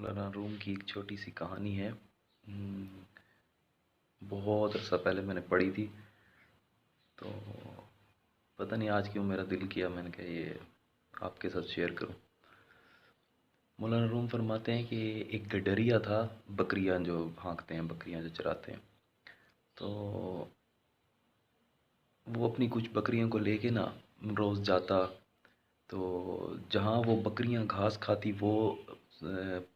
مولانا روم کی ایک چھوٹی سی کہانی ہے۔ بہت عرصہ پہلے میں نے پڑھی تھی، تو پتہ نہیں آج کیوں میرا دل کیا میں نے کہا یہ آپ کے ساتھ شیئر کروں۔ مولانا روم فرماتے ہیں کہ ایک گڈریا تھا، بکریاں جو ہانکتے ہیں، بکریاں جو چراتے ہیں، تو وہ اپنی کچھ بکریوں کو لے کے نا روز جاتا، تو جہاں وہ بکریاں گھاس کھاتی وہ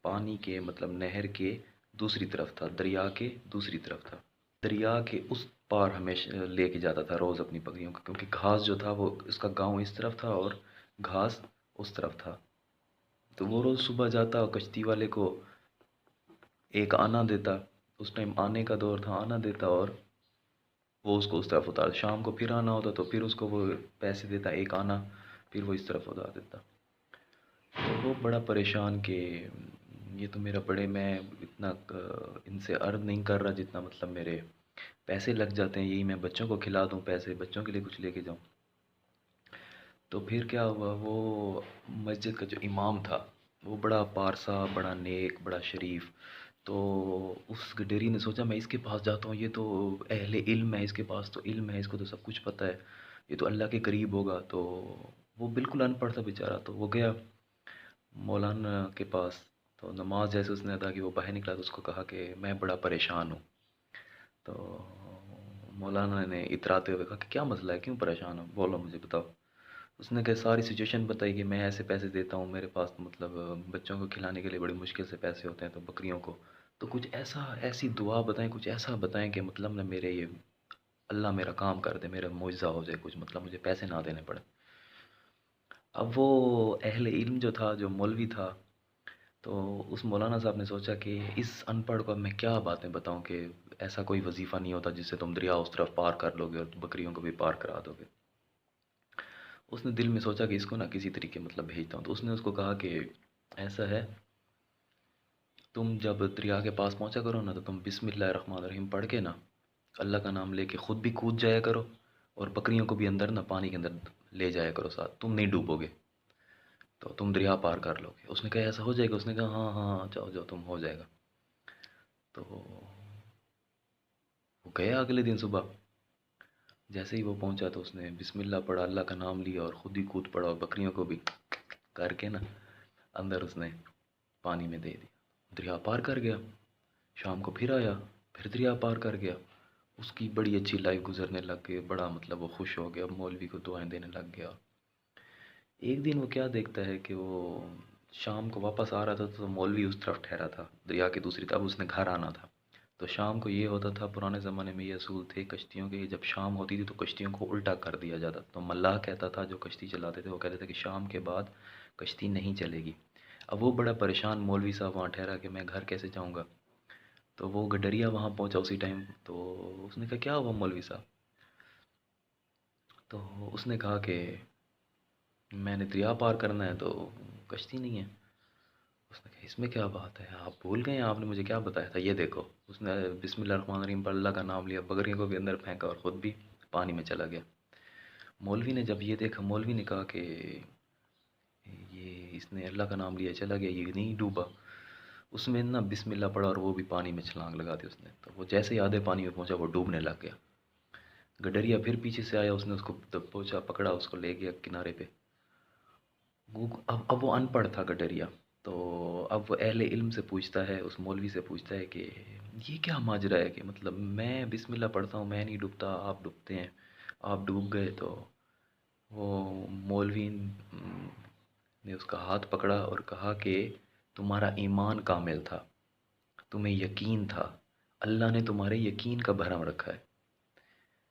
پانی کے مطلب نہر کے دوسری طرف تھا، دریا کے دوسری طرف تھا، دریا کے اس پار ہمیشہ لے کے جاتا تھا روز اپنی بکریوں کو، کیونکہ گھاس جو تھا وہ اس کا گاؤں اس طرف تھا اور گھاس اس طرف تھا۔ تو وہ روز صبح جاتا اور کشتی والے کو ایک آنا دیتا، اس ٹائم آنے کا دور تھا، آنا دیتا اور وہ اس کو اس طرف اتار، شام کو پھر آنا ہوتا تو پھر اس کو وہ پیسے دیتا ایک آنا، پھر وہ اس طرف اتار دیتا۔ تو وہ بڑا پریشان کہ یہ تو میرا بڑے، میں اتنا ان سے ارن نہیں کر رہا جتنا مطلب میرے پیسے لگ جاتے ہیں، یہی میں بچوں کو کھلا دوں، پیسے بچوں کے لیے کچھ لے کے جاؤں۔ تو پھر کیا ہوا، وہ مسجد کا جو امام تھا وہ بڑا پارسا، بڑا نیک، بڑا شریف، تو اس گڈیری نے سوچا میں اس کے پاس جاتا ہوں، یہ تو اہل علم ہے، اس کے پاس تو علم ہے، اس کو تو سب کچھ پتہ ہے، یہ تو اللہ کے قریب ہوگا۔ تو وہ بالکل ان پڑھ تھا بیچارہ، تو وہ گیا مولانا کے پاس، تو نماز جیسے اس نے ادا کی وہ باہر نکلا، تو اس کو کہا کہ میں بڑا پریشان ہوں۔ تو مولانا نے اتراتے ہوئے کہا کہ کیا مسئلہ ہے، کیوں پریشان ہو، بولو مجھے بتاؤ۔ اس نے کہ ساری سچویشن بتائی کہ میں ایسے پیسے دیتا ہوں، میرے پاس مطلب بچوں کو کھلانے کے لیے بڑی مشکل سے پیسے ہوتے ہیں، تو بکریوں کو تو کچھ ایسی دعا بتائیں، کچھ ایسا بتائیں کہ مطلب نہ میرے یہ اللہ میرا کام کر دے، میرا معجزہ ہو جائے، کچھ مطلب مجھے پیسے نہ دینے پڑے۔ اب وہ اہل علم جو تھا، جو مولوی تھا، تو اس مولانا صاحب نے سوچا کہ اس ان پڑھ کو اب میں کیا باتیں بتاؤں کہ ایسا کوئی وظیفہ نہیں ہوتا جس سے تم دریا اس طرف پار کر لو گے اور بکریوں کو بھی پار کرا دو گے۔ اس نے دل میں سوچا کہ اس کو نا کسی طریقے مطلب بھیجتا ہوں، تو اس نے اس کو کہا کہ ایسا ہے، تم جب دریا کے پاس پہنچا کرو نا، تو تم بسم اللہ الرحمن الرحیم پڑھ کے نا اللہ کا نام لے کے خود بھی کود جایا کرو، اور بکریوں کو بھی اندر نا پانی کے اندر لے جایا کرو ساتھ، تم نہیں ڈوبو گے تو تم دریا پار کر لو گے۔ اس نے کہا ایسا ہو جائے گا؟ اس نے کہا ہاں ہاں جاؤ جاؤ، تم ہو جائے گا۔ تو وہ گیا اگلے دن صبح، جیسے ہی وہ پہنچا تو اس نے بسم اللہ پڑھا، اللہ کا نام لیا اور خود ہی کود پڑا، اور بکریوں کو بھی کر کے نا اندر اس نے پانی میں دے دیا، دریا پار کر گیا۔ شام کو پھر آیا، پھر دریا پار کر گیا، اس کی بڑی اچھی لائف گزرنے لگ گئی، بڑا مطلب وہ خوش ہو گیا، مولوی کو دعائیں دینے لگ گیا۔ ایک دن وہ کیا دیکھتا ہے کہ وہ شام کو واپس آ رہا تھا، تو مولوی اس طرف ٹھہرا تھا دریا کے دوسری طرف، اس نے گھر آنا تھا۔ تو شام کو یہ ہوتا تھا، پرانے زمانے میں یہ اصول تھے کشتیوں کے، جب شام ہوتی تھی تو کشتیوں کو الٹا کر دیا جاتا، تو ملاح کہتا تھا، جو کشتی چلاتے تھے وہ کہتے تھے کہ شام کے بعد کشتی نہیں چلے گی۔ اب وہ بڑا پریشان مولوی صاحب وہاں ٹھہرا کہ میں گھر کیسے جاؤں گا۔ تو وہ گڈریا وہاں پہنچا اسی ٹائم، تو اس نے کہا کیا ہوا مولوی صاحب؟ تو اس نے کہا کہ میں نے دریا پار کرنا ہے تو کشتی نہیں ہے۔ اس نے کہا اس میں کیا بات ہے، آپ بھول گئے ہیں، آپ نے مجھے کیا بتایا تھا، یہ دیکھو۔ اس نے بسم اللہ الرحمن الرحیم پر اللہ کا نام لیا، بکریوں کو بھی اندر پھینکا اور خود بھی پانی میں چلا گیا۔ مولوی نے جب یہ دیکھا، مولوی نے کہا کہ یہ اس نے اللہ کا نام لیا چلا گیا، یہ نہیں ڈوبا۔ اس میں نا بسم اللہ پڑھا اور وہ بھی پانی میں چھلانگ لگا دی اس نے، تو وہ جیسے ہی آدھے پانی میں پہنچا وہ ڈوبنے لگ گیا۔ گڈریا پھر پیچھے سے آیا، اس نے اس کو پہنچا، پکڑا، اس کو لے گیا کنارے پہ۔ اب وہ ان پڑھ تھا گڈریا، تو اب وہ اہل علم سے پوچھتا ہے، اس مولوی سے پوچھتا ہے کہ یہ کیا ماجرا ہے کہ مطلب میں بسم اللہ پڑھتا ہوں، میں نہیں ڈوبتا، آپ ڈوبتے ہیں، آپ ڈوب گئے۔ تو وہ مولوی نے اس کا ہاتھ پکڑا اور کہا کہ تمہارا ایمان کامل تھا، تمہیں یقین تھا، اللہ نے تمہارے یقین کا بھرم رکھا ہے۔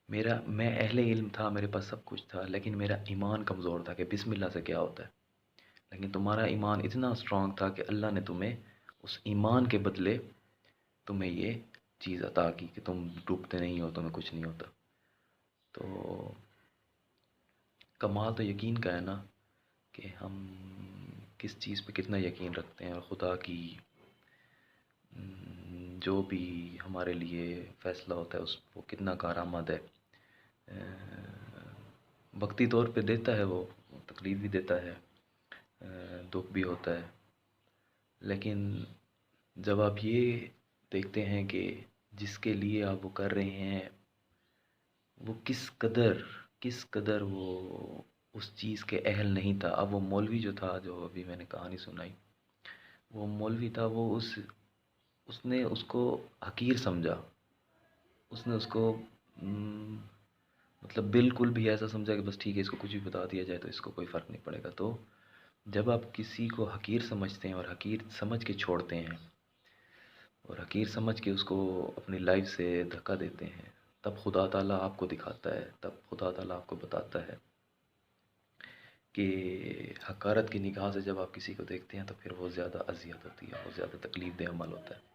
میں اہل علم تھا، میرے پاس سب کچھ تھا، لیکن میرا ایمان کمزور تھا کہ بسم اللہ سے کیا ہوتا ہے، لیکن تمہارا ایمان اتنا اسٹرانگ تھا کہ اللہ نے تمہیں اس ایمان کے بدلے تمہیں یہ چیز عطا کی کہ تم ڈوبتے نہیں ہو، تمہیں کچھ نہیں ہوتا۔ تو کمال تو یقین کا ہے نا، کہ ہم کس چیز پہ کتنا یقین رکھتے ہیں، اور خدا کی جو بھی ہمارے لیے فیصلہ ہوتا ہے اس وہ کتنا کارآمد ہے۔ وقتی طور پہ دیتا ہے، وہ تکلیف بھی دیتا ہے، دکھ بھی ہوتا ہے، لیکن جب آپ یہ دیکھتے ہیں کہ جس کے لیے آپ وہ کر رہے ہیں وہ کس قدر وہ اس چیز کے اہل نہیں تھا. اب وہ مولوی جو تھا، جو ابھی میں نے کہانی سنائی، وہ مولوی تھا، وہ اس نے اس کو حقیر سمجھا. اس نے اس کو م، مطلب بالکل بھی ایسا سمجھا کہ بس ٹھیک ہے، اس کو کچھ بھی بتا دیا جائے تو اس کو کوئی فرق نہیں پڑے گا. تو جب آپ کسی کو حقیر سمجھتے ہیں اور حقیر سمجھ کے چھوڑتے ہیں اور حقیر سمجھ کے اس کو اپنی لائف سے دھکا دیتے ہیں، تب خدا تعالیٰ آپ کو دکھاتا ہے، تب خدا تعالیٰ آپ کو بتاتا ہے کہ حقارت کی نگاہ سے جب آپ کسی کو دیکھتے ہیں تو پھر وہ زیادہ اذیت ہوتی ہے، وہ زیادہ تکلیف دہ عمل ہوتا ہے.